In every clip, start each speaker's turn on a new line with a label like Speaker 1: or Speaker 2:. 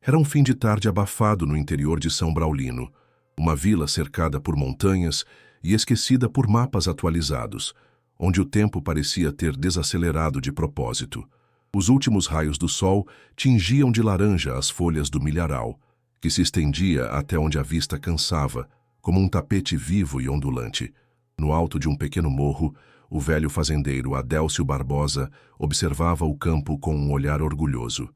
Speaker 1: Era um fim de tarde abafado no interior de São Braulino, uma vila cercada por montanhas e esquecida por mapas atualizados, onde o tempo parecia ter desacelerado de propósito. Os últimos raios do sol tingiam de laranja as folhas do milharal, que se estendia até onde a vista cansava, como um tapete vivo e ondulante. No alto de um pequeno morro, o velho fazendeiro Adélcio Barbosa observava o campo com um olhar orgulhoso.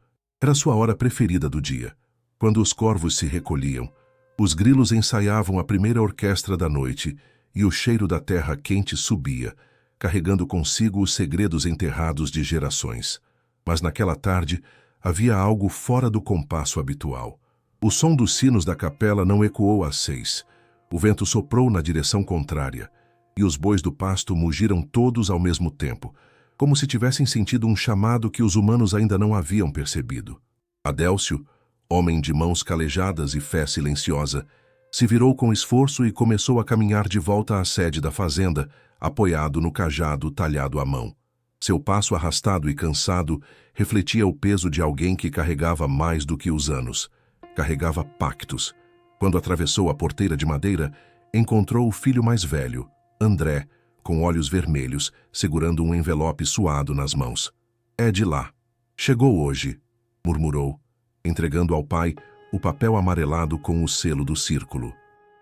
Speaker 1: Era sua hora preferida do dia. Quando os corvos se recolhiam, os grilos ensaiavam a primeira orquestra da noite e o cheiro da terra quente subia, carregando consigo os segredos enterrados de gerações. Mas naquela tarde havia algo fora do compasso habitual. O som dos sinos da capela não ecoou às 6. O vento soprou na direção contrária, e os bois do pasto mugiram todos ao mesmo tempo, como se tivessem sentido um chamado que os humanos ainda não haviam percebido. Adélcio, homem de mãos calejadas e fé silenciosa, se virou com esforço e começou a caminhar de volta à sede da fazenda, apoiado no cajado talhado à mão. Seu passo arrastado e cansado refletia o peso de alguém que carregava mais do que os anos. Carregava pactos. Quando atravessou a porteira de madeira, encontrou o filho mais velho, André, com olhos vermelhos, segurando um envelope suado nas mãos. "É de lá. Chegou hoje", murmurou, entregando ao pai o papel amarelado com o selo do círculo.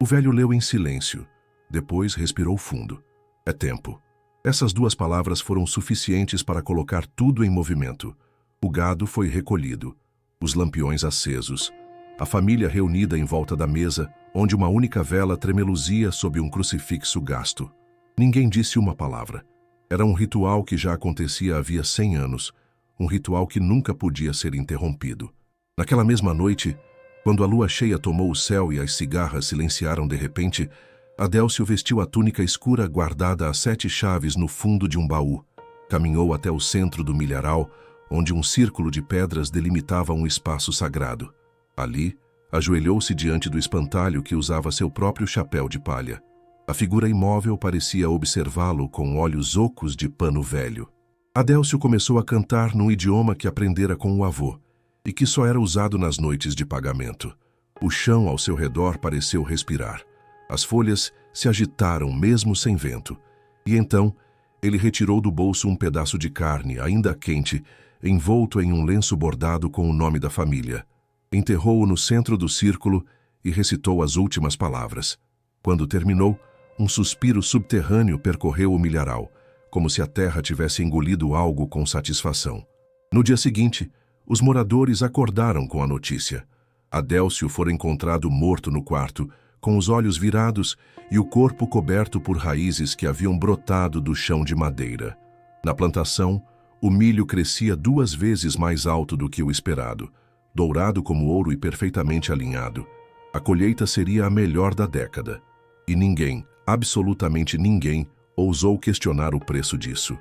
Speaker 1: O velho leu em silêncio. Depois respirou fundo. "É tempo." Essas duas palavras foram suficientes para colocar tudo em movimento. O gado foi recolhido, os lampiões acesos, a família reunida em volta da mesa, onde uma única vela tremeluzia sob um crucifixo gasto. Ninguém disse uma palavra. Era um ritual que já acontecia havia 100 anos, um ritual que nunca podia ser interrompido. Naquela mesma noite, quando a lua cheia tomou o céu e as cigarras silenciaram de repente, Adélcio vestiu a túnica escura guardada a 7 chaves no fundo de um baú. Caminhou até o centro do milharal, onde um círculo de pedras delimitava um espaço sagrado. Ali, ajoelhou-se diante do espantalho que usava seu próprio chapéu de palha. A figura imóvel parecia observá-lo com olhos ocos de pano velho. Adélcio começou a cantar num idioma que aprendera com o avô, e que só era usado nas noites de pagamento. O chão ao seu redor pareceu respirar. As folhas se agitaram mesmo sem vento. E então, ele retirou do bolso um pedaço de carne, ainda quente, envolto em um lenço bordado com o nome da família. Enterrou-o no centro do círculo e recitou as últimas palavras. Quando terminou, um suspiro subterrâneo percorreu o milharal, como se a terra tivesse engolido algo com satisfação. No dia seguinte, os moradores acordaram com a notícia. Adélcio fora encontrado morto no quarto, com os olhos virados e o corpo coberto por raízes que haviam brotado do chão de madeira. Na plantação, o milho crescia 2 vezes mais alto do que o esperado, dourado como ouro e perfeitamente alinhado. A colheita seria a melhor da década. E ninguém, absolutamente ninguém, ousou questionar o preço disso.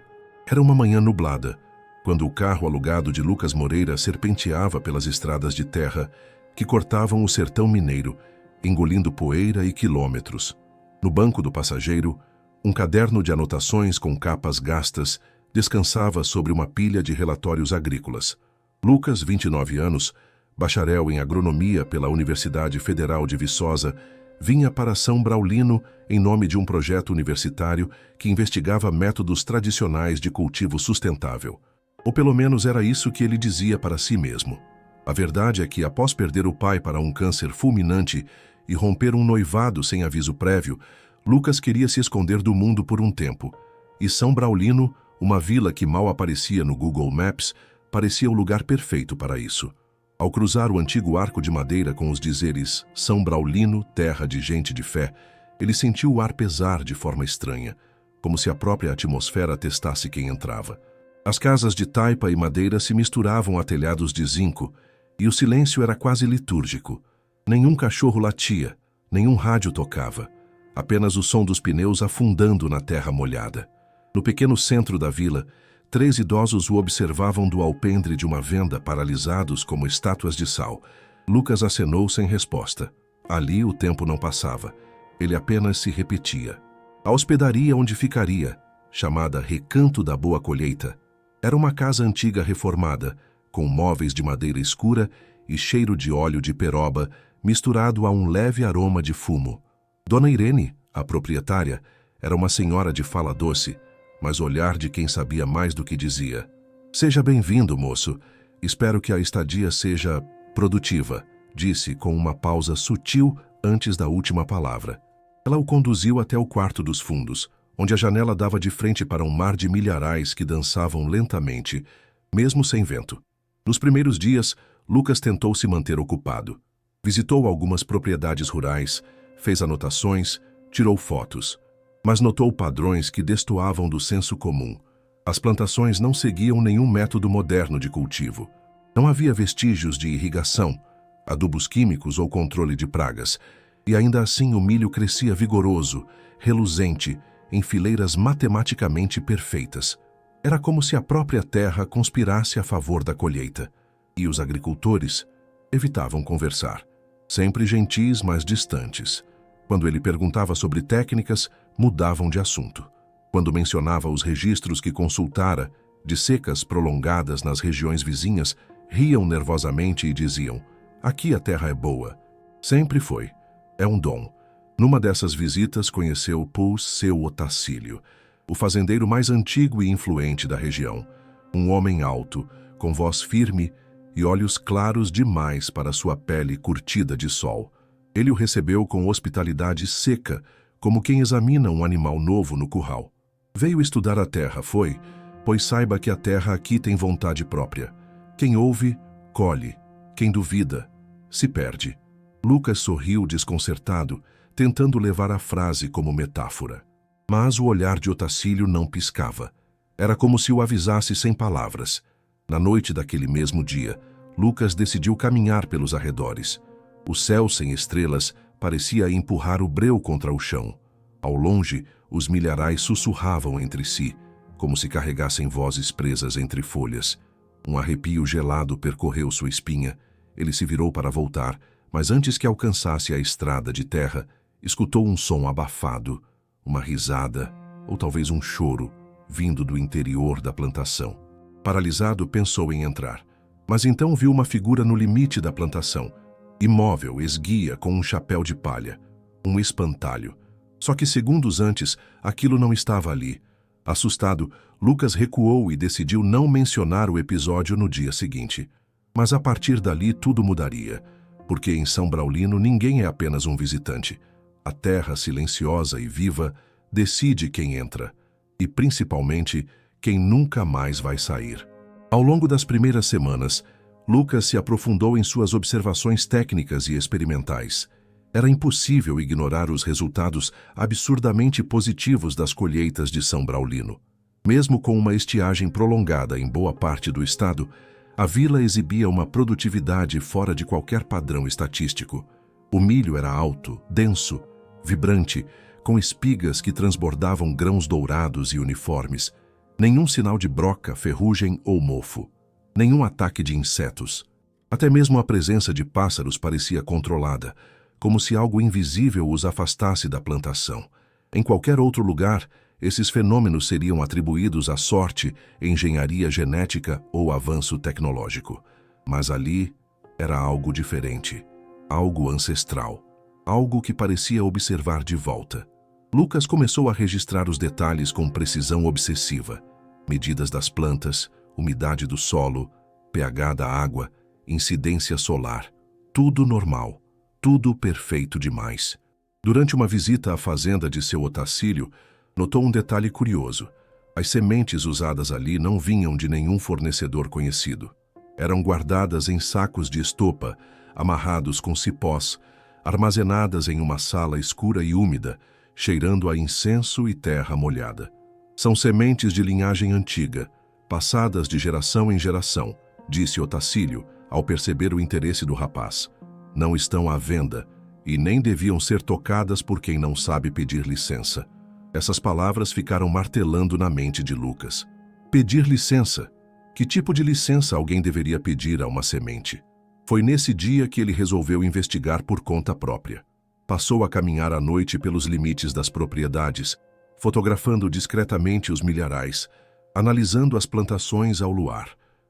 Speaker 1: Era uma manhã nublada, quando o carro alugado de Lucas Moreira serpenteava pelas estradas de terra que cortavam o sertão mineiro, engolindo poeira e quilômetros. No banco do passageiro, um caderno de anotações com capas gastas descansava sobre uma pilha de relatórios agrícolas. Lucas, 29 anos, bacharel em agronomia pela Universidade Federal de Viçosa, vinha para São Braulino em nome de um projeto universitário que investigava métodos tradicionais de cultivo sustentável. Ou pelo menos era isso que ele dizia para si mesmo. A verdade é que, após perder o pai para um câncer fulminante e romper um noivado sem aviso prévio, Lucas queria se esconder do mundo por um tempo. E São Braulino, uma vila que mal aparecia no Google Maps, parecia o lugar perfeito para isso. Ao cruzar o antigo arco de madeira com os dizeres São Braulino, terra de gente de fé, ele sentiu o ar pesar de forma estranha, como se a própria atmosfera atestasse quem entrava. As casas de taipa e madeira se misturavam a telhados de zinco, e o silêncio era quase litúrgico. Nenhum cachorro latia, nenhum rádio tocava, apenas o som dos pneus afundando na terra molhada. No pequeno centro da vila, 3 idosos o observavam do alpendre de uma venda, paralisados como estátuas de sal. Lucas acenou sem resposta. Ali o tempo não passava. Ele apenas se repetia. A hospedaria onde ficaria, chamada Recanto da Boa Colheita, era uma casa antiga reformada, com móveis de madeira escura e cheiro de óleo de peroba misturado a um leve aroma de fumo. Dona Irene, a proprietária, era uma senhora de fala doce, mas olhar de quem sabia mais do que dizia. "Seja bem-vindo, moço. Espero que a estadia seja produtiva", disse com uma pausa sutil antes da última palavra. Ela o conduziu até o quarto dos fundos, onde a janela dava de frente para um mar de milharais que dançavam lentamente, mesmo sem vento. Nos primeiros dias, Lucas tentou se manter ocupado. Visitou algumas propriedades rurais, fez anotações, tirou fotos, mas notou padrões que destoavam do senso comum. As plantações não seguiam nenhum método moderno de cultivo. Não havia vestígios de irrigação, adubos químicos ou controle de pragas, e ainda assim o milho crescia vigoroso, reluzente, em fileiras matematicamente perfeitas. Era como se a própria terra conspirasse a favor da colheita, e os agricultores evitavam conversar, sempre gentis, mas distantes. Quando ele perguntava sobre técnicas, mudavam de assunto. Quando mencionava os registros que consultara, de secas prolongadas nas regiões vizinhas, riam nervosamente e diziam: "Aqui a terra é boa." Sempre foi. É um dom. Numa dessas visitas conheceu Pus Seu Otacílio, o fazendeiro mais antigo e influente da região. Um homem alto, com voz firme e olhos claros demais para sua pele curtida de sol. Ele o recebeu com hospitalidade seca, como quem examina um animal novo no curral. "Veio estudar a terra, foi? Pois saiba que a terra aqui tem vontade própria. Quem ouve, colhe. Quem duvida, se perde." Lucas sorriu desconcertado, tentando levar a frase como metáfora. Mas o olhar de Otacílio não piscava. Era como se o avisasse sem palavras. Na noite daquele mesmo dia, Lucas decidiu caminhar pelos arredores. O céu sem estrelas parecia empurrar o breu contra o chão. Ao longe, os milharais sussurravam entre si, como se carregassem vozes presas entre folhas. Um arrepio gelado percorreu sua espinha. Ele se virou para voltar, mas antes que alcançasse a estrada de terra, escutou um som abafado, uma risada, ou talvez um choro, vindo do interior da plantação. Paralisado, pensou em entrar, mas então viu uma figura no limite da plantação, imóvel, esguia, com um chapéu de palha, um espantalho. Só que segundos antes, aquilo não estava ali. Assustado, Lucas recuou e decidiu não mencionar o episódio no dia seguinte. Mas a partir dali tudo mudaria, porque em São Braulino ninguém é apenas um visitante. A terra silenciosa e viva decide quem entra, e principalmente quem nunca mais vai sair. Ao longo das primeiras semanas, Lucas se aprofundou em suas observações técnicas e experimentais. Era impossível ignorar os resultados absurdamente positivos das colheitas de São Braulino. Mesmo com uma estiagem prolongada em boa parte do estado, a vila exibia uma produtividade fora de qualquer padrão estatístico. O milho era alto, denso, vibrante, com espigas que transbordavam grãos dourados e uniformes. Nenhum sinal de broca, ferrugem ou mofo. Nenhum ataque de insetos. Até mesmo a presença de pássaros parecia controlada, como se algo invisível os afastasse da plantação. Em qualquer outro lugar, esses fenômenos seriam atribuídos à sorte, engenharia genética ou avanço tecnológico. Mas ali era algo diferente, algo ancestral, algo que parecia observar de volta. Lucas começou a registrar os detalhes com precisão obsessiva. Medidas das plantas, umidade do solo, pH da água, incidência solar. Tudo normal, tudo perfeito demais. Durante uma visita à fazenda de seu Otacílio, notou um detalhe curioso. As sementes usadas ali não vinham de nenhum fornecedor conhecido. Eram guardadas em sacos de estopa, amarrados com cipós, armazenadas em uma sala escura e úmida, cheirando a incenso e terra molhada. São sementes de linhagem antiga, passadas de geração em geração, disse Otacílio, ao perceber o interesse do rapaz. Não estão à venda e nem deviam ser tocadas por quem não sabe pedir licença. Essas palavras ficaram martelando na mente de Lucas. Pedir licença? Que tipo de licença alguém deveria pedir a uma semente? Foi nesse dia que ele resolveu investigar por conta própria. Passou a caminhar à noite pelos limites das propriedades, fotografando discretamente os milharais, analisando as plantações ao luar.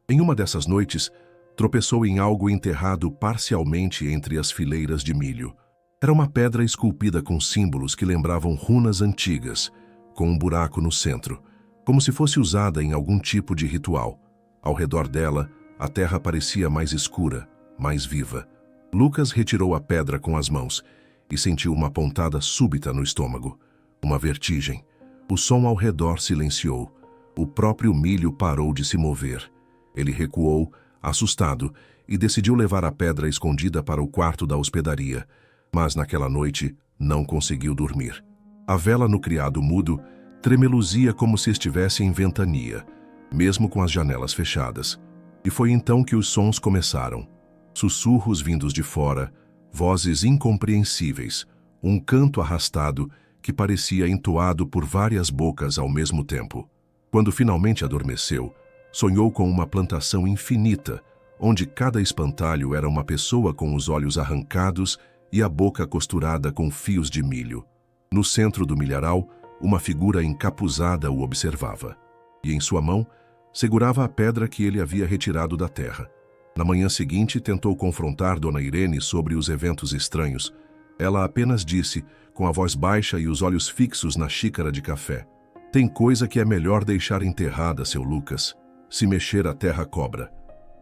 Speaker 1: Em uma dessas noites, Tropeçou em algo enterrado parcialmente entre as fileiras de milho. Era uma pedra esculpida com símbolos que lembravam runas antigas, com um buraco no centro, como se fosse usada em algum tipo de ritual. Ao redor dela, a terra parecia mais escura, mais viva. Lucas retirou a pedra com as mãos e sentiu uma pontada súbita no estômago, uma vertigem. O som ao redor silenciou. O próprio milho parou de se mover. Ele recuou, assustado, e decidiu levar a pedra escondida para o quarto da hospedaria, mas naquela noite não conseguiu dormir. A vela no criado mudo tremeluzia como se estivesse em ventania, mesmo com as janelas fechadas. E foi então que os sons começaram. Sussurros vindos de fora, vozes incompreensíveis, um canto arrastado que parecia entoado por várias bocas ao mesmo tempo. Quando finalmente adormeceu, sonhou com uma plantação infinita, onde cada espantalho era uma pessoa com os olhos arrancados e a boca costurada com fios de milho. No centro do milharal, uma figura encapuzada o observava, e em sua mão segurava a pedra que ele havia retirado da terra. Na manhã seguinte, tentou confrontar Dona Irene sobre os eventos estranhos. Ela apenas disse, com a voz baixa e os olhos fixos na xícara de café: "Tem coisa que é melhor deixar enterrada, seu Lucas. Se mexer, a terra cobra."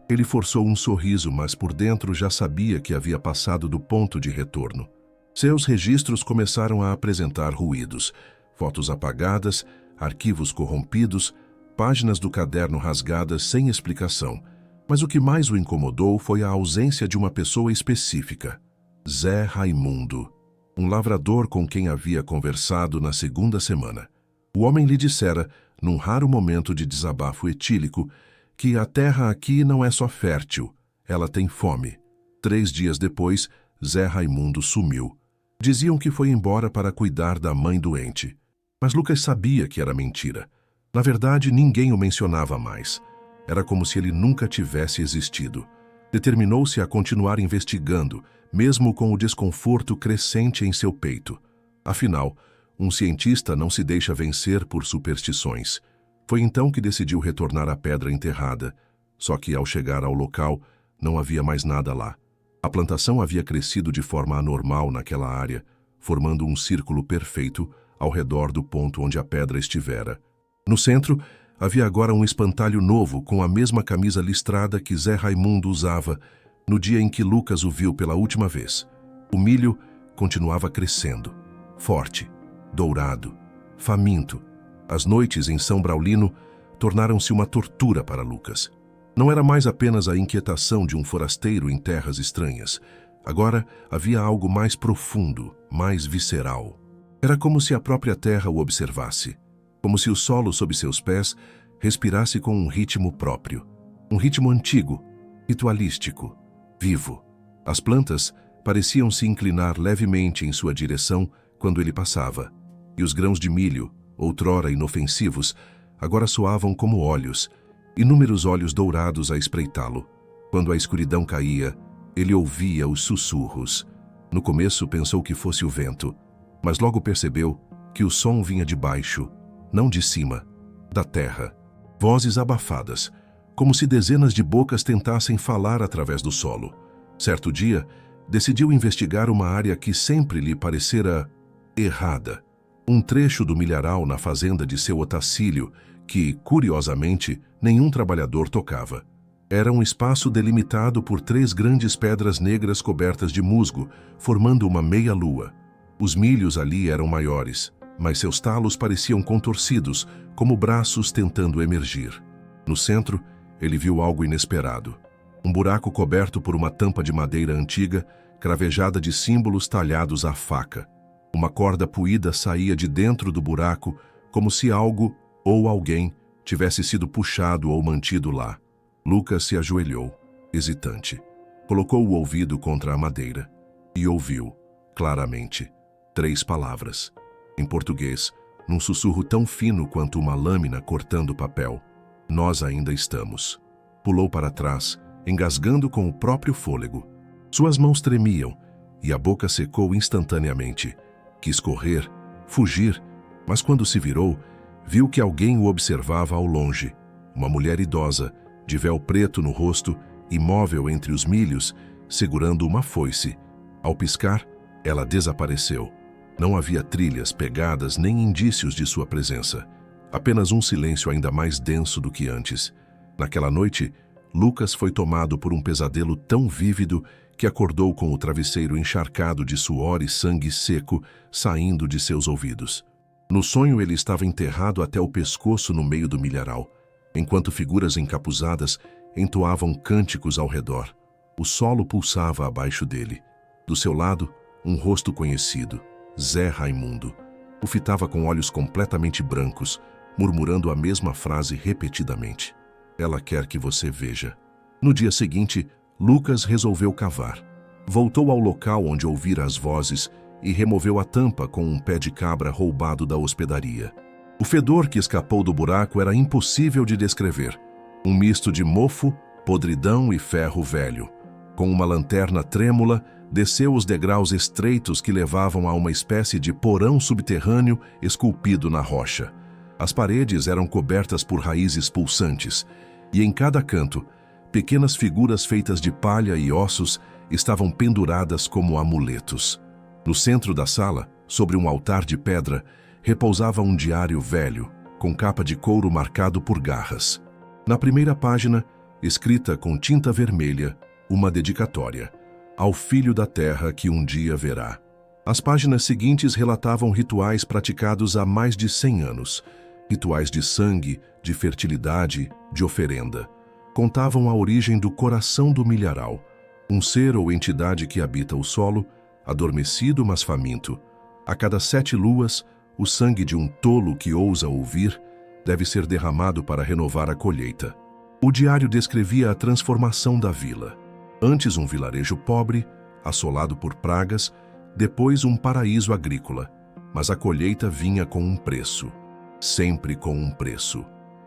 Speaker 1: Ele forçou um sorriso, mas por dentro já sabia que havia passado do ponto de retorno. Seus registros começaram a apresentar ruídos. Fotos apagadas, arquivos corrompidos, páginas do caderno rasgadas sem explicação. Mas o que mais o incomodou foi a ausência de uma pessoa específica. Zé Raimundo, um lavrador com quem havia conversado na segunda semana. O homem lhe dissera, num raro momento de desabafo etílico, que a terra aqui não é só fértil, ela tem fome. 3 dias depois, Zé Raimundo sumiu. Diziam que foi embora para cuidar da mãe doente. Mas Lucas sabia que era mentira. Na verdade, ninguém o mencionava mais. Era como se ele nunca tivesse existido. Determinou-se a continuar investigando, mesmo com o desconforto crescente em seu peito. Afinal, um cientista não se deixa vencer por superstições. Foi então que decidiu retornar à pedra enterrada. Só que, ao chegar ao local, não havia mais nada lá. A plantação havia crescido de forma anormal naquela área, formando um círculo perfeito ao redor do ponto onde a pedra estivera. No centro, havia agora um espantalho novo com a mesma camisa listrada que Zé Raimundo usava no dia em que Lucas o viu pela última vez. O milho continuava crescendo, forte, dourado, faminto. As noites em São Braulino tornaram-se uma tortura para Lucas. Não era mais apenas a inquietação de um forasteiro em terras estranhas. Agora havia algo mais profundo, mais visceral. Era como se a própria terra o observasse, como se o solo sob seus pés respirasse com um ritmo próprio, um ritmo antigo, ritualístico, vivo. As plantas pareciam se inclinar levemente em sua direção quando ele passava, e os grãos de milho, outrora inofensivos, agora soavam como olhos, inúmeros olhos dourados a espreitá-lo. Quando a escuridão caía, ele ouvia os sussurros. No começo pensou que fosse o vento, mas logo percebeu que o som vinha de baixo, não de cima, da terra. Vozes abafadas, como se dezenas de bocas tentassem falar através do solo. Certo dia, decidiu investigar uma área que sempre lhe parecera errada. Um trecho do milharal na fazenda de seu Otacílio, que, curiosamente, nenhum trabalhador tocava. Era um espaço delimitado por 3 grandes pedras negras cobertas de musgo, formando uma meia-lua. Os milhos ali eram maiores, mas seus talos pareciam contorcidos, como braços tentando emergir. No centro, ele viu algo inesperado. Um buraco coberto por uma tampa de madeira antiga, cravejada de símbolos talhados à faca. Uma corda puída saía de dentro do buraco, como se algo ou alguém tivesse sido puxado ou mantido lá. Lucas se ajoelhou, hesitante. Colocou o ouvido contra a madeira e ouviu, claramente, 3 palavras. Em português, num sussurro tão fino quanto uma lâmina cortando papel. Nós ainda estamos. Pulou para trás, engasgando com o próprio fôlego. Suas mãos tremiam e a boca secou instantaneamente. Quis correr, fugir, mas quando se virou, viu que alguém o observava ao longe. Uma mulher idosa, de véu preto no rosto imóvel entre os milhos, segurando uma foice. Ao piscar, ela desapareceu. Não havia trilhas, pegadas, nem indícios de sua presença. Apenas um silêncio ainda mais denso do que antes. Naquela noite, Lucas foi tomado por um pesadelo tão vívido que acordou com o travesseiro encharcado de suor e sangue seco saindo de seus ouvidos. No sonho, ele estava enterrado até o pescoço no meio do milharal, enquanto figuras encapuzadas entoavam cânticos ao redor. O solo pulsava abaixo dele. Do seu lado, um rosto conhecido, Zé Raimundo. O fitava com olhos completamente brancos, murmurando a mesma frase repetidamente. Ela quer que você veja. No dia seguinte, Lucas resolveu cavar. Voltou ao local onde ouvira as vozes e removeu a tampa com um pé de cabra roubado da hospedaria. O fedor que escapou do buraco era impossível de descrever. Um misto de mofo, podridão e ferro velho. Com uma lanterna trêmula, desceu os degraus estreitos que levavam a uma espécie de porão subterrâneo esculpido na rocha. As paredes eram cobertas por raízes pulsantes, e em cada canto, pequenas figuras feitas de palha e ossos estavam penduradas como amuletos. No centro da sala, sobre um altar de pedra, repousava um diário velho, com capa de couro marcado por garras. Na primeira página, escrita com tinta vermelha, uma dedicatória: ao filho da terra que um dia verá. As páginas seguintes relatavam rituais praticados há mais de 100 anos. Rituais de sangue, de fertilidade, de oferenda. Contavam a origem do coração do milharal, um ser ou entidade que habita o solo, adormecido mas faminto. A cada 7 luas, o sangue de um tolo que ousa ouvir deve ser derramado para renovar a colheita. O diário descrevia a transformação da vila. Antes um vilarejo pobre, assolado por pragas, depois um paraíso agrícola. Mas a colheita vinha com um preço. Sempre com um preço.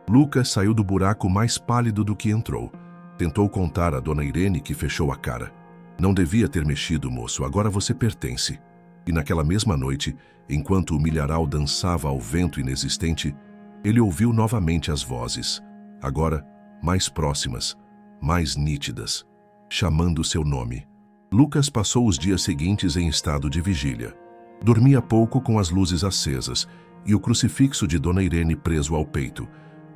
Speaker 1: Lucas saiu do buraco mais pálido do que entrou. Tentou contar a dona Irene, que fechou a cara. Não devia ter mexido, moço, agora você pertence. E naquela mesma noite, enquanto o milharal dançava ao vento inexistente, ele ouviu novamente as vozes, agora mais próximas, mais nítidas, chamando seu nome. Lucas passou os dias seguintes em estado de vigília. Dormia pouco com as luzes acesas e o crucifixo de dona Irene preso ao peito,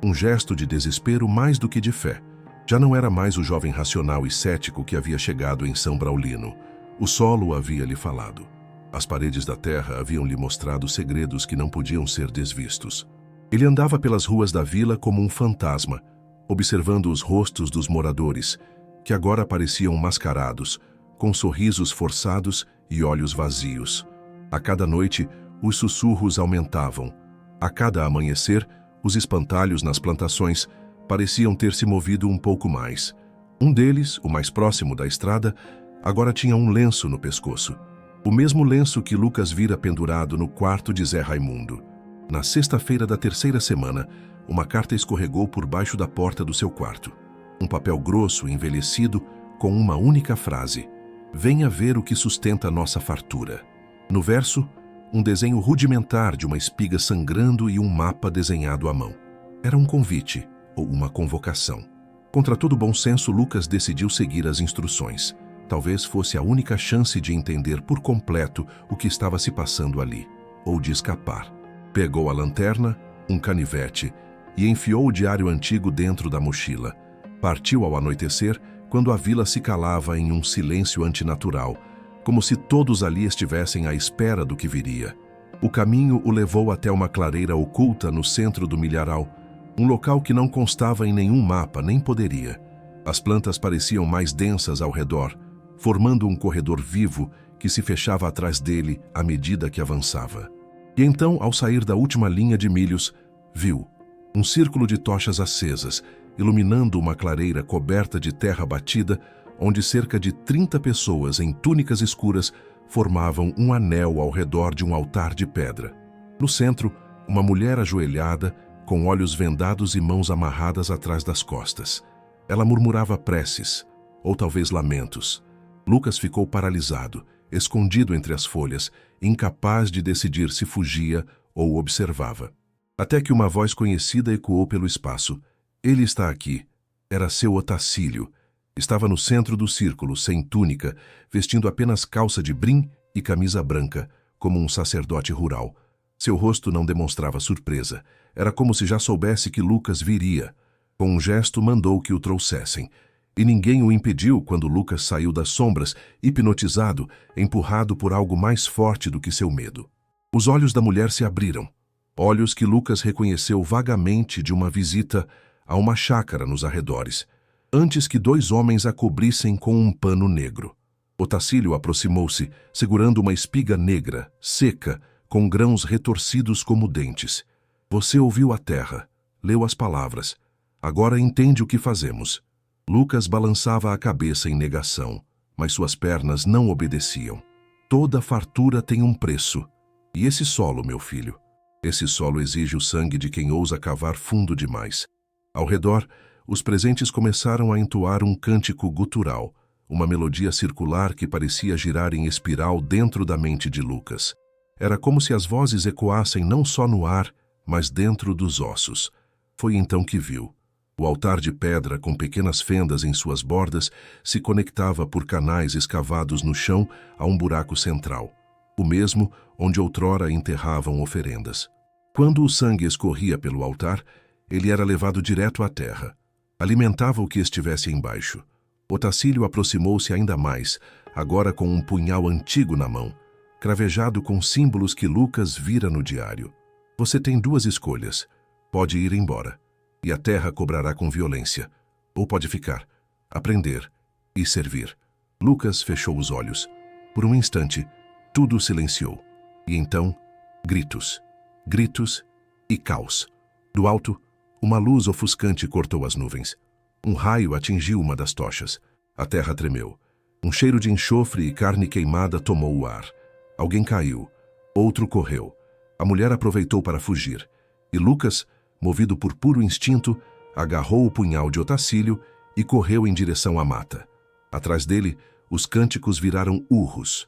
Speaker 1: um gesto de desespero mais do que de fé. Já não era mais o jovem racional e cético que havia chegado em São Braulino. O solo havia lhe falado. As paredes da terra haviam lhe mostrado segredos que não podiam ser desvistos. Ele andava pelas ruas da vila como um fantasma, observando os rostos dos moradores, que agora pareciam mascarados, com sorrisos forçados e olhos vazios. A cada noite, os sussurros aumentavam. A cada amanhecer, os espantalhos nas plantações pareciam ter se movido um pouco mais. Um deles, o mais próximo da estrada, agora tinha um lenço no pescoço. O mesmo lenço que Lucas vira pendurado no quarto de Zé Raimundo. Na sexta-feira da 3ª semana, uma carta escorregou por baixo da porta do seu quarto. Um papel grosso, envelhecido, com uma única frase: venha ver o que sustenta nossa fartura. No verso, um desenho rudimentar de uma espiga sangrando e um mapa desenhado à mão. Era um convite, ou uma convocação. Contra todo bom senso, Lucas decidiu seguir as instruções. Talvez fosse a única chance de entender por completo o que estava se passando ali, ou de escapar. Pegou a lanterna, um canivete, e enfiou o diário antigo dentro da mochila. Partiu ao anoitecer, quando a vila se calava em um silêncio antinatural, como se todos ali estivessem à espera do que viria. O caminho o levou até uma clareira oculta no centro do milharal, um local que não constava em nenhum mapa, nem poderia. As plantas pareciam mais densas ao redor, formando um corredor vivo que se fechava atrás dele à medida que avançava. E então, ao sair da última linha de milhos, viu um círculo de tochas acesas, iluminando uma clareira coberta de terra batida, onde cerca de 30 pessoas em túnicas escuras formavam um anel ao redor de um altar de pedra. No centro, uma mulher ajoelhada, com olhos vendados e mãos amarradas atrás das costas. Ela murmurava preces, ou talvez lamentos. Lucas ficou paralisado, escondido entre as folhas, incapaz de decidir se fugia ou observava. Até que uma voz conhecida ecoou pelo espaço. Ele está aqui. Era seu Otacílio. Estava no centro do círculo, sem túnica, vestindo apenas calça de brim e camisa branca, como um sacerdote rural. Seu rosto não demonstrava surpresa. Era como se já soubesse que Lucas viria. Com um gesto, mandou que o trouxessem. E ninguém o impediu quando Lucas saiu das sombras, hipnotizado, empurrado por algo mais forte do que seu medo. Os olhos da mulher se abriram. Olhos que Lucas reconheceu vagamente de uma visita a uma chácara nos arredores, antes que dois homens a cobrissem com um pano negro. Otacílio aproximou-se, segurando uma espiga negra, seca, com grãos retorcidos como dentes. Você ouviu a terra, leu as palavras. Agora entende o que fazemos. Lucas balançava a cabeça em negação, mas suas pernas não obedeciam. Toda fartura tem um preço. E esse solo, meu filho? Esse solo exige o sangue de quem ousa cavar fundo demais. Ao redor, os presentes começaram a entoar um cântico gutural, uma melodia circular que parecia girar em espiral dentro da mente de Lucas. Era como se as vozes ecoassem não só no ar, mas dentro dos ossos. Foi então que viu. O altar de pedra, com pequenas fendas em suas bordas, se conectava por canais escavados no chão a um buraco central, o mesmo onde outrora enterravam oferendas. Quando o sangue escorria pelo altar, ele era levado direto à terra. Alimentava o que estivesse embaixo. Otacílio aproximou-se ainda mais, agora com um punhal antigo na mão, cravejado com símbolos que Lucas vira no diário. Você tem duas escolhas. Pode ir embora, e a terra cobrará com violência. Ou pode ficar, aprender e servir. Lucas fechou os olhos. Por um instante, tudo silenciou. E então, gritos. Gritos e caos. Do alto, uma luz ofuscante cortou as nuvens. Um raio atingiu uma das tochas. A terra tremeu. Um cheiro de enxofre e carne queimada tomou o ar. Alguém caiu. Outro correu. A mulher aproveitou para fugir. E Lucas, movido por puro instinto, agarrou o punhal de Otacílio e correu em direção à mata. Atrás dele, os cânticos viraram urros,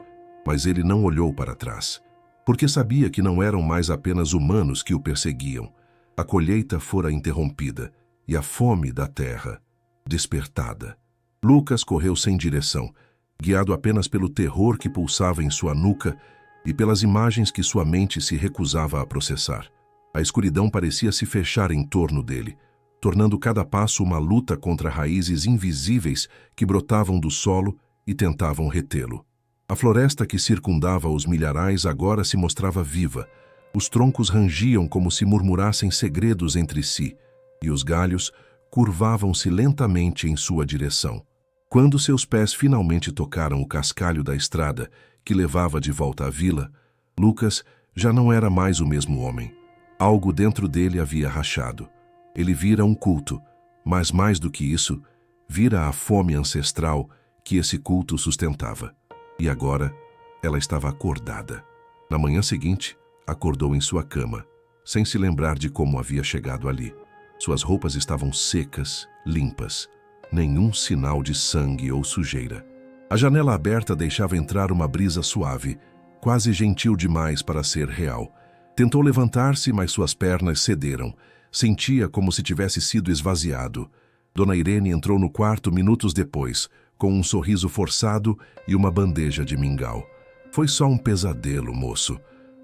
Speaker 1: mas ele não olhou para trás, porque sabia que não eram mais apenas humanos que o perseguiam. A colheita fora interrompida e a fome da terra despertada. Lucas correu sem direção, guiado apenas pelo terror que pulsava em sua nuca e pelas imagens que sua mente se recusava a processar. A escuridão parecia se fechar em torno dele, tornando cada passo uma luta contra raízes invisíveis que brotavam do solo e tentavam retê-lo. A floresta que circundava os milharais agora se mostrava viva. Os troncos rangiam como se murmurassem segredos entre si, e os galhos curvavam-se lentamente em sua direção. Quando seus pés finalmente tocaram o cascalho da estrada que levava de volta à vila, Lucas já não era mais o mesmo homem. Algo dentro dele havia rachado. Ele vira um culto, mas mais do que isso, vira a fome ancestral que esse culto sustentava. E agora, ela estava acordada. Na manhã seguinte, acordou em sua cama, sem se lembrar de como havia chegado ali. Suas roupas estavam secas, limpas. Nenhum sinal de sangue ou sujeira. A janela aberta deixava entrar uma brisa suave, quase gentil demais para ser real. Tentou levantar-se, mas suas pernas cederam. Sentia como se tivesse sido esvaziado. Dona Irene entrou no quarto minutos depois, com um sorriso forçado e uma bandeja de mingau. Foi só um pesadelo, moço.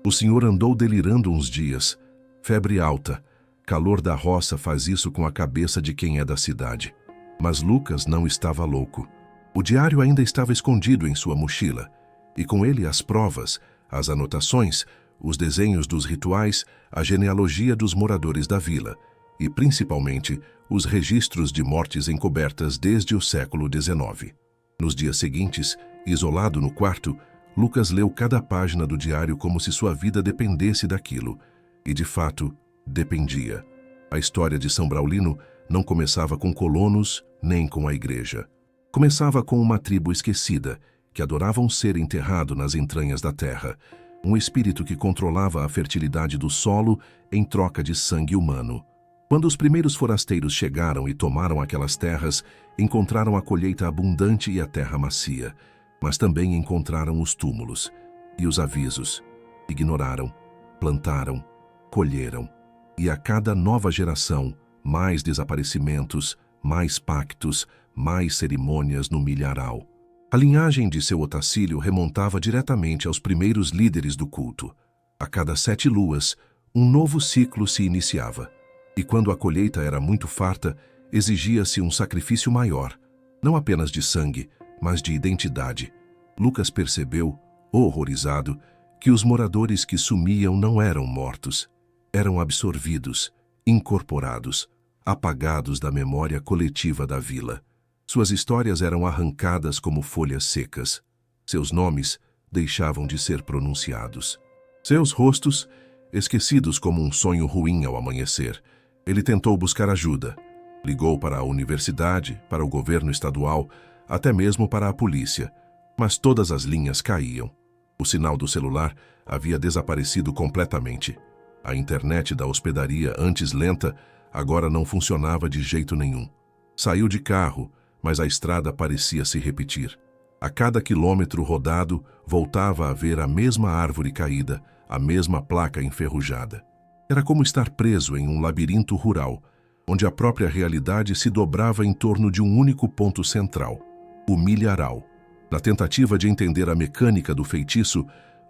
Speaker 1: O senhor andou delirando uns dias. Febre alta. Calor da roça faz isso com a cabeça de quem é da cidade. Mas Lucas não estava louco. O diário ainda estava escondido em sua mochila, e com ele as provas, as anotações, os desenhos dos rituais, a genealogia dos moradores da vila, e principalmente os registros de mortes encobertas desde o século XIX. Nos dias seguintes, isolado no quarto, Lucas leu cada página do diário como se sua vida dependesse daquilo, e de fato, dependia. A história de São Braulino não começava com colonos nem com a igreja. Começava com uma tribo esquecida, que adorava um ser enterrado nas entranhas da terra, um espírito que controlava a fertilidade do solo em troca de sangue humano. Quando os primeiros forasteiros chegaram e tomaram aquelas terras, encontraram a colheita abundante e a terra macia, mas também encontraram os túmulos e os avisos. Ignoraram, plantaram, colheram, e a cada nova geração, mais desaparecimentos, mais pactos, mais cerimônias no milharal. A linhagem de seu Otacílio remontava diretamente aos primeiros líderes do culto. A cada 7 luas, um novo ciclo se iniciava. E quando a colheita era muito farta, exigia-se um sacrifício maior, não apenas de sangue, mas de identidade. Lucas percebeu, horrorizado, que os moradores que sumiam não eram mortos, eram absorvidos, incorporados, apagados da memória coletiva da vila. Suas histórias eram arrancadas como folhas secas. Seus nomes deixavam de ser pronunciados. Seus rostos, esquecidos como um sonho ruim ao amanhecer. Ele tentou buscar ajuda. Ligou para a universidade, para o governo estadual, até mesmo para a polícia. Mas todas as linhas caíam. O sinal do celular havia desaparecido completamente. A internet da hospedaria, antes lenta, agora não funcionava de jeito nenhum. Saiu de carro, mas a estrada parecia se repetir. A cada quilômetro rodado, voltava a ver a mesma árvore caída, a mesma placa enferrujada. Era como estar preso em um labirinto rural, onde a própria realidade se dobrava em torno de um único ponto central, o milharal. Na tentativa de entender a mecânica do feitiço,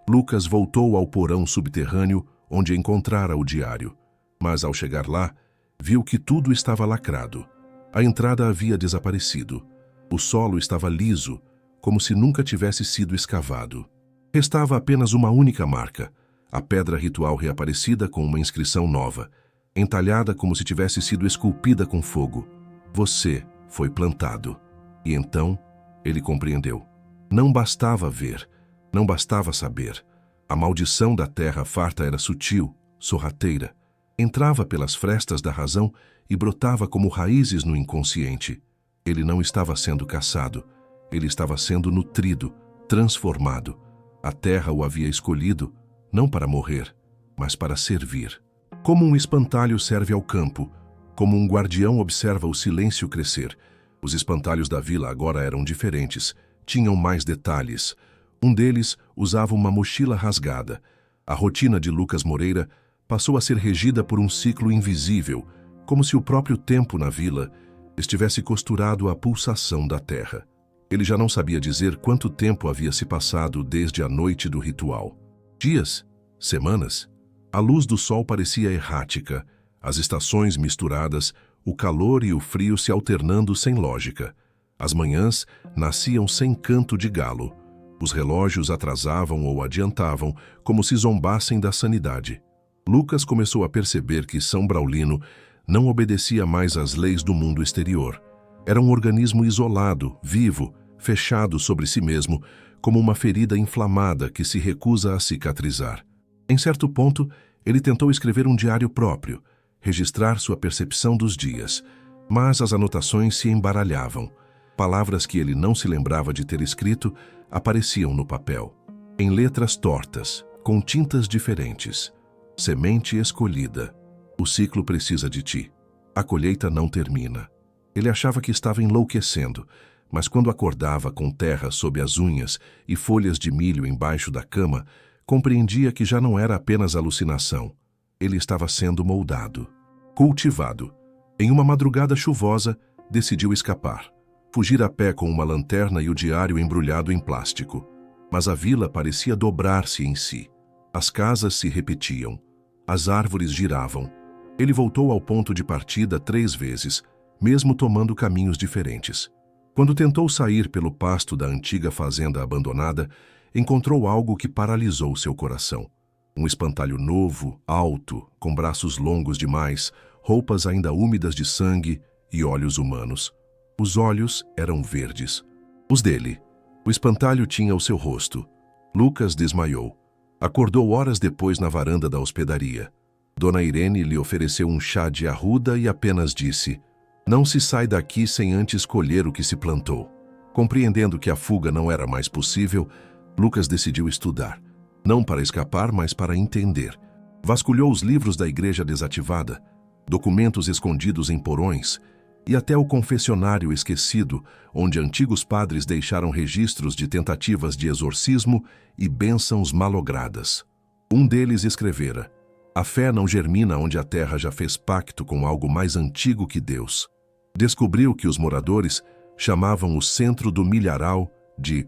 Speaker 1: Lucas voltou ao porão subterrâneo, onde encontrara o diário. Mas ao chegar lá, viu que tudo estava lacrado. A entrada havia desaparecido. O solo estava liso, como se nunca tivesse sido escavado. Restava apenas uma única marca, a pedra ritual reaparecida com uma inscrição nova, entalhada como se tivesse sido esculpida com fogo. Você foi plantado. E então ele compreendeu. Não bastava ver, não bastava saber. A maldição da terra farta era sutil, sorrateira. Entrava pelas frestas da razão e brotava como raízes no inconsciente. Ele não estava sendo caçado, ele estava sendo nutrido, transformado. A terra o havia escolhido, não para morrer, mas para servir. Como um espantalho serve ao campo, como um guardião observa o silêncio crescer. Os espantalhos da vila agora eram diferentes, tinham mais detalhes. Um deles usava uma mochila rasgada. A rotina de Lucas Moreira passou a ser regida por um ciclo invisível, como se o próprio tempo na vila estivesse costurado à pulsação da terra. Ele já não sabia dizer quanto tempo havia se passado desde a noite do ritual. Dias? Semanas? A luz do sol parecia errática, as estações misturadas, o calor e o frio se alternando sem lógica. As manhãs nasciam sem canto de galo. Os relógios atrasavam ou adiantavam, como se zombassem da sanidade. Lucas começou a perceber que São Braulino não obedecia mais às leis do mundo exterior. Era um organismo isolado, vivo, fechado sobre si mesmo, como uma ferida inflamada que se recusa a cicatrizar. Em certo ponto, ele tentou escrever um diário próprio, registrar sua percepção dos dias, mas as anotações se embaralhavam. Palavras que ele não se lembrava de ter escrito apareciam no papel, em letras tortas, com tintas diferentes. Semente escolhida. O ciclo precisa de ti. A colheita não termina. Ele achava que estava enlouquecendo, mas quando acordava com terra sob as unhas e folhas de milho embaixo da cama, compreendia que já não era apenas alucinação. Ele estava sendo moldado, cultivado. Em uma madrugada chuvosa, decidiu escapar. Fugir a pé com uma lanterna e o diário embrulhado em plástico. Mas a vila parecia dobrar-se em si. As casas se repetiam. As árvores giravam. Ele voltou ao ponto de partida 3 vezes, mesmo tomando caminhos diferentes. Quando tentou sair pelo pasto da antiga fazenda abandonada, encontrou algo que paralisou seu coração. Um espantalho novo, alto, com braços longos demais, roupas ainda úmidas de sangue e olhos humanos. Os olhos eram verdes. Os dele. O espantalho tinha o seu rosto. Lucas desmaiou. Acordou horas depois na varanda da hospedaria. Dona Irene lhe ofereceu um chá de arruda e apenas disse: "Não se sai daqui sem antes colher o que se plantou." Compreendendo que a fuga não era mais possível, Lucas decidiu estudar. Não para escapar, mas para entender. Vasculhou os livros da igreja desativada, documentos escondidos em porões, e até o confessionário esquecido, onde antigos padres deixaram registros de tentativas de exorcismo e bênçãos malogradas. Um deles escrevera: "A fé não germina onde a terra já fez pacto com algo mais antigo que Deus." Descobriu que os moradores chamavam o centro do milharal de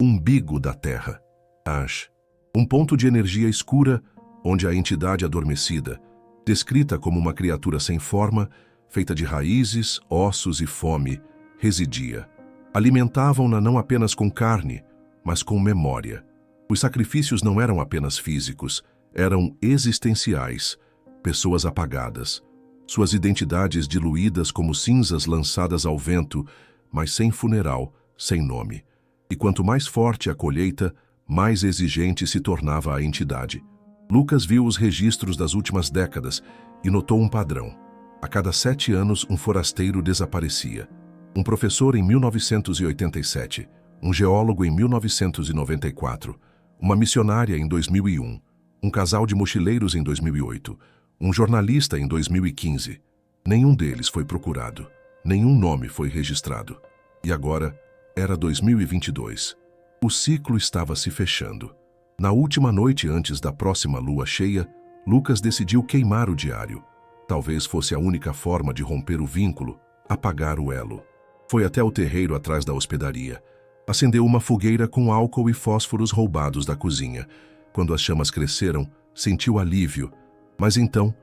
Speaker 1: umbigo da terra, Ash, um ponto de energia escura onde a entidade adormecida, descrita como uma criatura sem forma, feita de raízes, ossos e fome, residia. Alimentavam-na não apenas com carne, mas com memória. Os sacrifícios não eram apenas físicos, eram existenciais, pessoas apagadas, suas identidades diluídas como cinzas lançadas ao vento, mas sem funeral, sem nome. E quanto mais forte a colheita, mais exigente se tornava a entidade. Lucas viu os registros das últimas décadas e notou um padrão. A cada 7 anos, um forasteiro desaparecia. Um professor em 1987, um geólogo em 1994, uma missionária em 2001, um casal de mochileiros em 2008, um jornalista em 2015. Nenhum deles foi procurado, nenhum nome foi registrado. E agora era 2022. O ciclo estava se fechando. Na última noite antes da próxima lua cheia, Lucas decidiu queimar o diário. Talvez fosse a única forma de romper o vínculo, apagar o elo. Foi até o terreiro atrás da hospedaria. Acendeu uma fogueira com álcool e fósforos roubados da cozinha. Quando as chamas cresceram, sentiu alívio. Mas então,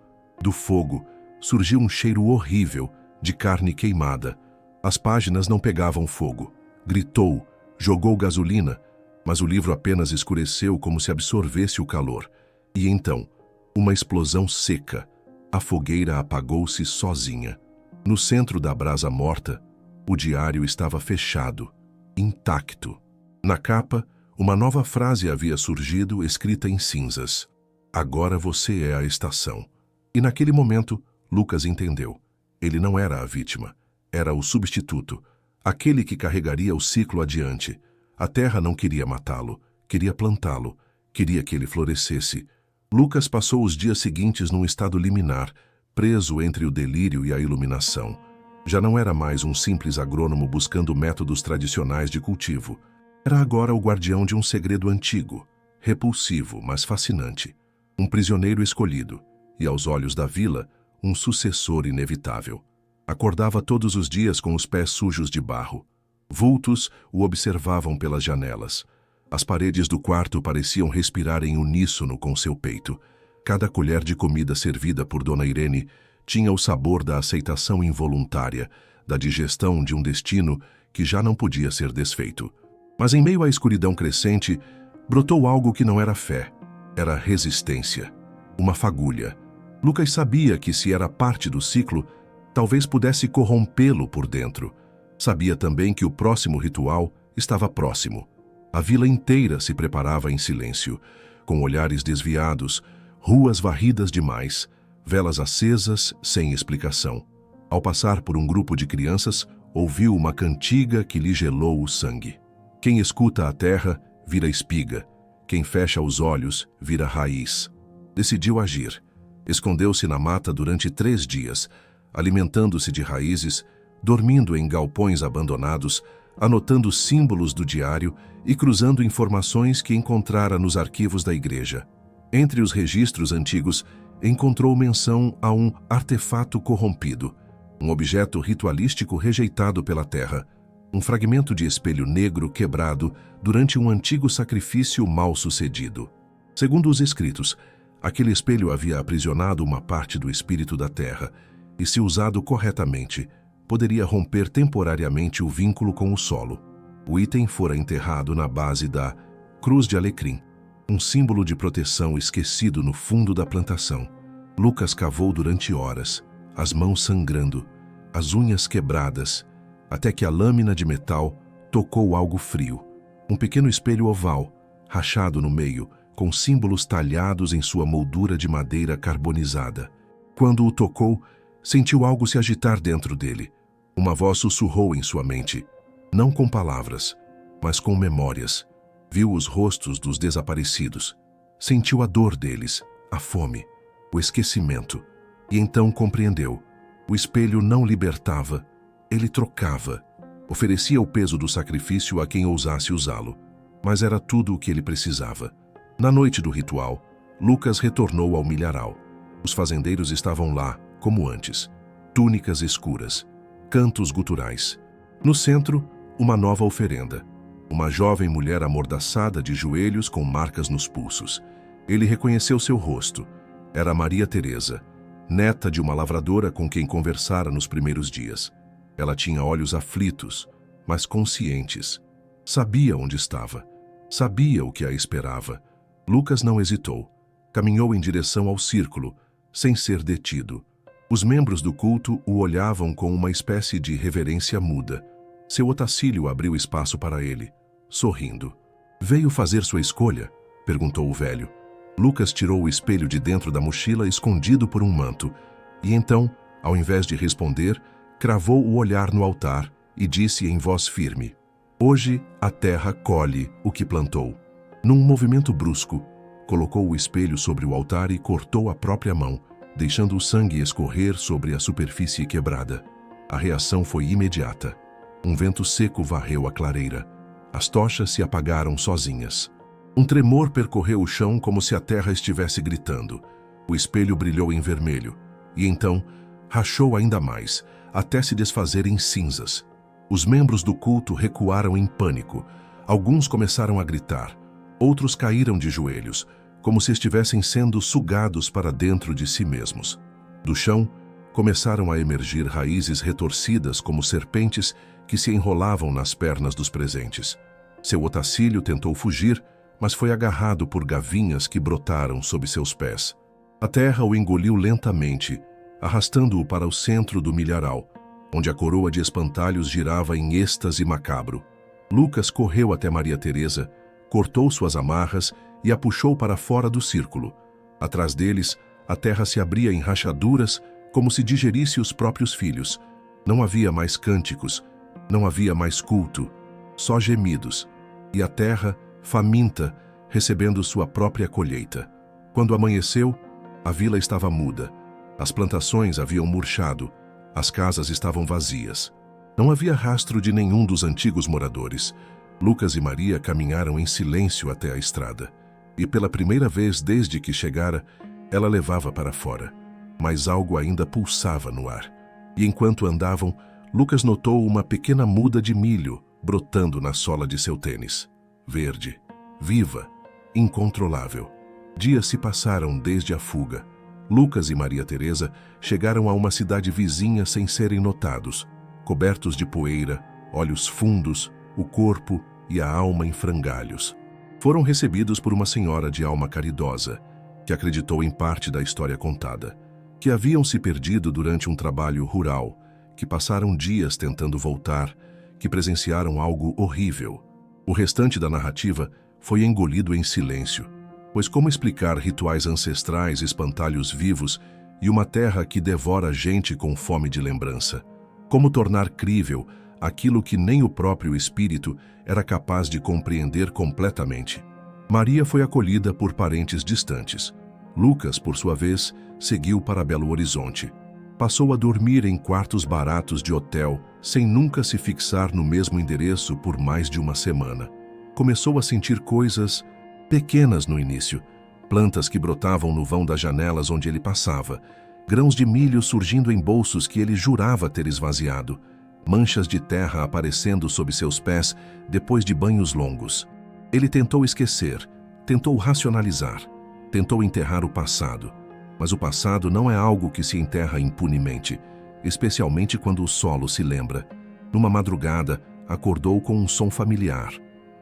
Speaker 1: do fogo, surgiu um cheiro horrível de carne queimada. As páginas não pegavam fogo. Gritou, jogou gasolina, mas o livro apenas escureceu como se absorvesse o calor. E então, uma explosão seca. A fogueira apagou-se sozinha. No centro da brasa morta, o diário estava fechado, intacto. Na capa, uma nova frase havia surgido, escrita em cinzas. Agora você é a estação. E naquele momento, Lucas entendeu. Ele não era a vítima. Era o substituto. Aquele que carregaria o ciclo adiante. A terra não queria matá-lo, queria plantá-lo, queria que ele florescesse. Lucas passou os dias seguintes num estado liminar, preso entre o delírio e a iluminação. Já não era mais um simples agrônomo buscando métodos tradicionais de cultivo. Era agora o guardião de um segredo antigo, repulsivo, mas fascinante. Um prisioneiro escolhido, e aos olhos da vila, um sucessor inevitável. Acordava todos os dias com os pés sujos de barro. Vultos o observavam pelas janelas. As paredes do quarto pareciam respirar em uníssono com seu peito. Cada colher de comida servida por Dona Irene tinha o sabor da aceitação involuntária, da digestão de um destino que já não podia ser desfeito. Mas em meio à escuridão crescente, brotou algo que não era fé, era resistência, uma fagulha. Lucas sabia que, se era parte do ciclo, talvez pudesse corrompê-lo por dentro. Sabia também que o próximo ritual estava próximo. A vila inteira se preparava em silêncio, com olhares desviados, ruas varridas demais, velas acesas sem explicação. Ao passar por um grupo de crianças, ouviu uma cantiga que lhe gelou o sangue. Quem escuta a terra, vira espiga. Quem fecha os olhos, vira raiz. Decidiu agir. Escondeu-se na mata durante 3 dias, alimentando-se de raízes, dormindo em galpões abandonados, anotando símbolos do diário e cruzando informações que encontrara nos arquivos da igreja. Entre os registros antigos, encontrou menção a um artefato corrompido, um objeto ritualístico rejeitado pela terra, um fragmento de espelho negro quebrado durante um antigo sacrifício mal sucedido. Segundo os escritos, aquele espelho havia aprisionado uma parte do espírito da terra e, se usado corretamente, poderia romper temporariamente o vínculo com o solo. O item fora enterrado na base da cruz de alecrim, um símbolo de proteção esquecido no fundo da plantação. Lucas cavou durante horas, as mãos sangrando, as unhas quebradas, até que a lâmina de metal tocou algo frio. Um pequeno espelho oval, rachado no meio, com símbolos talhados em sua moldura de madeira carbonizada. Quando o tocou, sentiu algo se agitar dentro dele. Uma voz sussurrou em sua mente, não com palavras, mas com memórias. Viu os rostos dos desaparecidos, sentiu a dor deles, a fome, o esquecimento, e então compreendeu. O espelho não libertava, ele trocava, oferecia o peso do sacrifício a quem ousasse usá-lo, mas era tudo o que ele precisava. Na noite do ritual, Lucas retornou ao milharal. Os fazendeiros estavam lá, como antes, túnicas escuras, cantos guturais. No centro, uma nova oferenda. Uma jovem mulher amordaçada de joelhos com marcas nos pulsos. Ele reconheceu seu rosto. Era Maria Teresa, neta de uma lavradora com quem conversara nos primeiros dias. Ela tinha olhos aflitos, mas conscientes. Sabia onde estava. Sabia o que a esperava. Lucas não hesitou. Caminhou em direção ao círculo, sem ser detido. Os membros do culto o olhavam com uma espécie de reverência muda. Seu Otacílio abriu espaço para ele, sorrindo. "Veio fazer sua escolha?" perguntou o velho. Lucas tirou o espelho de dentro da mochila escondido por um manto, e então, ao invés de responder, cravou o olhar no altar e disse em voz firme: "Hoje a terra colhe o que plantou." Num movimento brusco, colocou o espelho sobre o altar e cortou a própria mão, deixando o sangue escorrer sobre a superfície quebrada. A reação foi imediata. Um vento seco varreu a clareira. As tochas se apagaram sozinhas. Um tremor percorreu o chão como se a terra estivesse gritando. O espelho brilhou em vermelho, e então rachou ainda mais, até se desfazer em cinzas. Os membros do culto recuaram em pânico. Alguns começaram a gritar. Outros caíram de joelhos, como se estivessem sendo sugados para dentro de si mesmos. Do chão, começaram a emergir raízes retorcidas como serpentes que se enrolavam nas pernas dos presentes. Seu Otacílio tentou fugir, mas foi agarrado por gavinhas que brotaram sob seus pés. A terra o engoliu lentamente, arrastando-o para o centro do milharal, onde a coroa de espantalhos girava em êxtase macabro. Lucas correu até Maria Teresa, cortou suas amarras e a puxou para fora do círculo. Atrás deles, a terra se abria em rachaduras, como se digerisse os próprios filhos. Não havia mais cânticos, não havia mais culto, só gemidos. E a terra, faminta, recebendo sua própria colheita. Quando amanheceu, a vila estava muda. As plantações haviam murchado, as casas estavam vazias. Não havia rastro de nenhum dos antigos moradores. Lucas e Maria caminharam em silêncio até a estrada. E pela primeira vez desde que chegara, ela levava para fora. Mas algo ainda pulsava no ar. E enquanto andavam, Lucas notou uma pequena muda de milho brotando na sola de seu tênis. Verde, viva, incontrolável. Dias se passaram desde a fuga. Lucas e Maria Teresa chegaram a uma cidade vizinha sem serem notados, cobertos de poeira, olhos fundos, o corpo e a alma em frangalhos. Foram recebidos por uma senhora de alma caridosa, que acreditou em parte da história contada, que haviam se perdido durante um trabalho rural, que passaram dias tentando voltar, que presenciaram algo horrível. O restante da narrativa foi engolido em silêncio, pois como explicar rituais ancestrais, espantalhos vivos e uma terra que devora gente com fome de lembrança? Como tornar crível aquilo que nem o próprio espírito era capaz de compreender completamente? Maria foi acolhida por parentes distantes. Lucas, por sua vez, seguiu para Belo Horizonte. Passou a dormir em quartos baratos de hotel, sem nunca se fixar no mesmo endereço por mais de uma semana. Começou a sentir coisas pequenas no início. Plantas que brotavam no vão das janelas onde ele passava. Grãos de milho surgindo em bolsos que ele jurava ter esvaziado. Manchas de terra aparecendo sob seus pés depois de banhos longos. Ele tentou esquecer, tentou racionalizar, tentou enterrar o passado. Mas o passado não é algo que se enterra impunemente, especialmente quando o solo se lembra. Numa madrugada, acordou com um som familiar,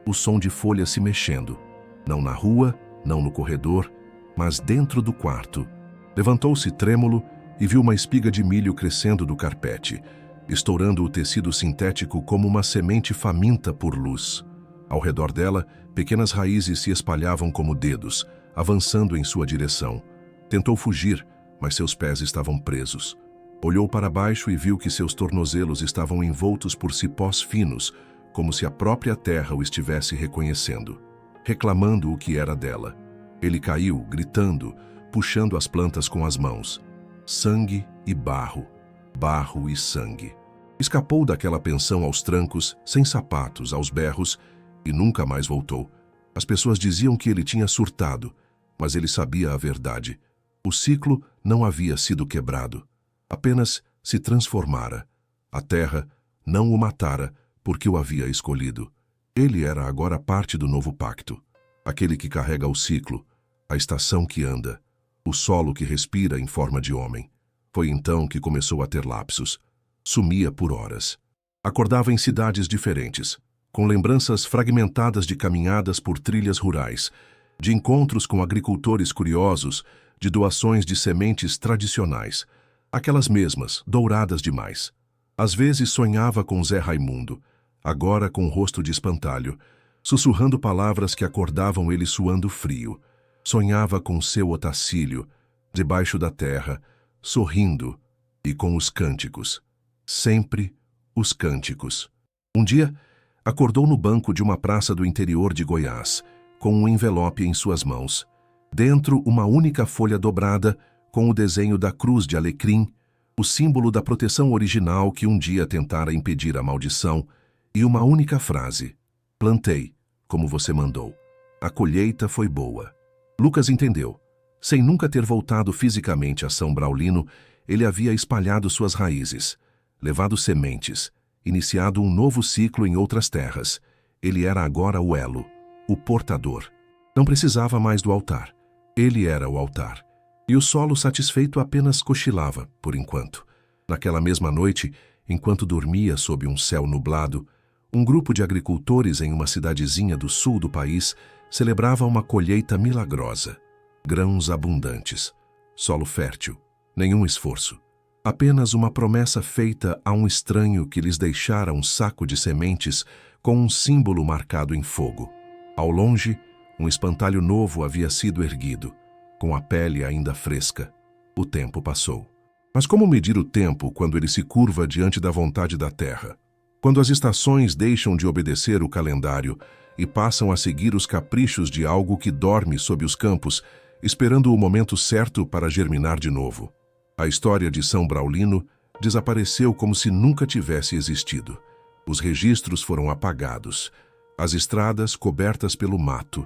Speaker 1: o som de folhas se mexendo. Não na rua, não no corredor, mas dentro do quarto. Levantou-se trêmulo e viu uma espiga de milho crescendo do carpete, estourando o tecido sintético como uma semente faminta por luz. Ao redor dela, pequenas raízes se espalhavam como dedos, avançando em sua direção. Tentou fugir, mas seus pés estavam presos. Olhou para baixo e viu que seus tornozelos estavam envoltos por cipós finos, como se a própria terra o estivesse reconhecendo, reclamando o que era dela. Ele caiu, gritando, puxando as plantas com as mãos. Sangue e barro, barro e sangue. Escapou daquela pensão aos trancos, sem sapatos, aos berros, e nunca mais voltou. As pessoas diziam que ele tinha surtado, mas ele sabia a verdade. O ciclo não havia sido quebrado, apenas se transformara. A terra, não o matara, porque o havia escolhido. Ele era agora parte do novo pacto, aquele que carrega o ciclo, a estação que anda, o solo que respira em forma de homem. Foi então que começou a ter lapsos. Sumia por horas. Acordava em cidades diferentes, com lembranças fragmentadas de caminhadas por trilhas rurais, de encontros com agricultores curiosos, de doações de sementes tradicionais, aquelas mesmas, douradas demais. Às vezes sonhava com Zé Raimundo, agora com o rosto de espantalho, sussurrando palavras que acordavam ele suando frio. Sonhava com seu Otacílio, debaixo da terra, sorrindo, e com os cânticos. Sempre os cânticos. Um dia, acordou no banco de uma praça do interior de Goiás, com um envelope em suas mãos. Dentro, uma única folha dobrada, com o desenho da cruz de alecrim, o símbolo da proteção original que um dia tentara impedir a maldição, e uma única frase: plantei, como você mandou. A colheita foi boa. Lucas entendeu. Sem nunca ter voltado fisicamente a São Braulino, ele havia espalhado suas raízes, levado sementes, iniciado um novo ciclo em outras terras. Ele era agora o elo, o portador. Não precisava mais do altar. Ele era o altar. E o solo satisfeito apenas cochilava, por enquanto. Naquela mesma noite, enquanto dormia sob um céu nublado, um grupo de agricultores em uma cidadezinha do sul do país celebrava uma colheita milagrosa. Grãos abundantes, solo fértil, nenhum esforço. Apenas uma promessa feita a um estranho que lhes deixara um saco de sementes com um símbolo marcado em fogo. Ao longe, um espantalho novo havia sido erguido, com a pele ainda fresca. O tempo passou. Mas como medir o tempo quando ele se curva diante da vontade da terra? Quando as estações deixam de obedecer o calendário e passam a seguir os caprichos de algo que dorme sob os campos, esperando o momento certo para germinar de novo. A história de São Braulino desapareceu como se nunca tivesse existido. Os registros foram apagados, as estradas cobertas pelo mato.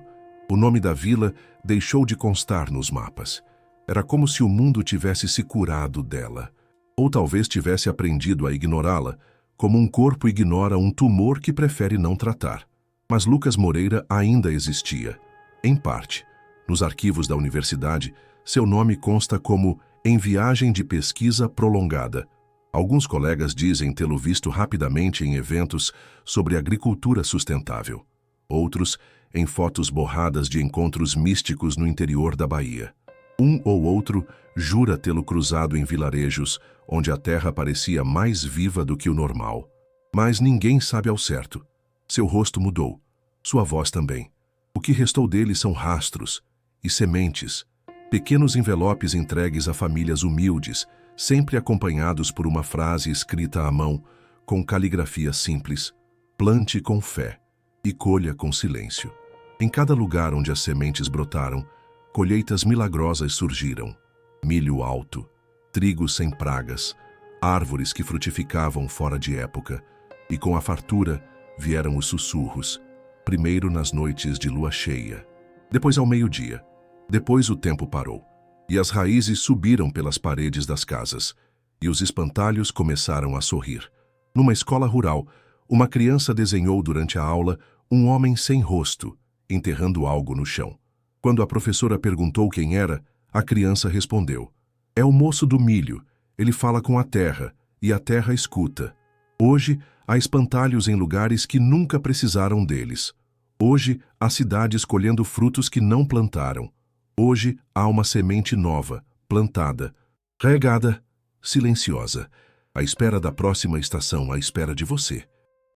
Speaker 1: O nome da vila deixou de constar nos mapas. Era como se o mundo tivesse se curado dela, ou talvez tivesse aprendido a ignorá-la, como um corpo ignora um tumor que prefere não tratar. Mas Lucas Moreira ainda existia. Em parte, nos arquivos da universidade, seu nome consta como em viagem de pesquisa prolongada. Alguns colegas dizem tê-lo visto rapidamente em eventos sobre agricultura sustentável. Outros, em fotos borradas de encontros místicos no interior da Bahia. Um ou outro jura tê-lo cruzado em vilarejos, onde a terra parecia mais viva do que o normal. Mas ninguém sabe ao certo. Seu rosto mudou, sua voz também. O que restou dele são rastros e sementes, pequenos envelopes entregues a famílias humildes, sempre acompanhados por uma frase escrita à mão, com caligrafia simples: plante com fé e colha com silêncio. Em cada lugar onde as sementes brotaram, colheitas milagrosas surgiram. Milho alto, trigo sem pragas, árvores que frutificavam fora de época, e com a fartura vieram os sussurros, primeiro nas noites de lua cheia, depois ao meio-dia. Depois o tempo parou, e as raízes subiram pelas paredes das casas, e os espantalhos começaram a sorrir. Numa escola rural, uma criança desenhou durante a aula um homem sem rosto, enterrando algo no chão. Quando a professora perguntou quem era, a criança respondeu: é o moço do milho, ele fala com a terra, e a terra escuta. Hoje, há espantalhos em lugares que nunca precisaram deles. Hoje, há cidades colhendo frutos que não plantaram. Hoje, há uma semente nova, plantada, regada, silenciosa, à espera da próxima estação, à espera de você.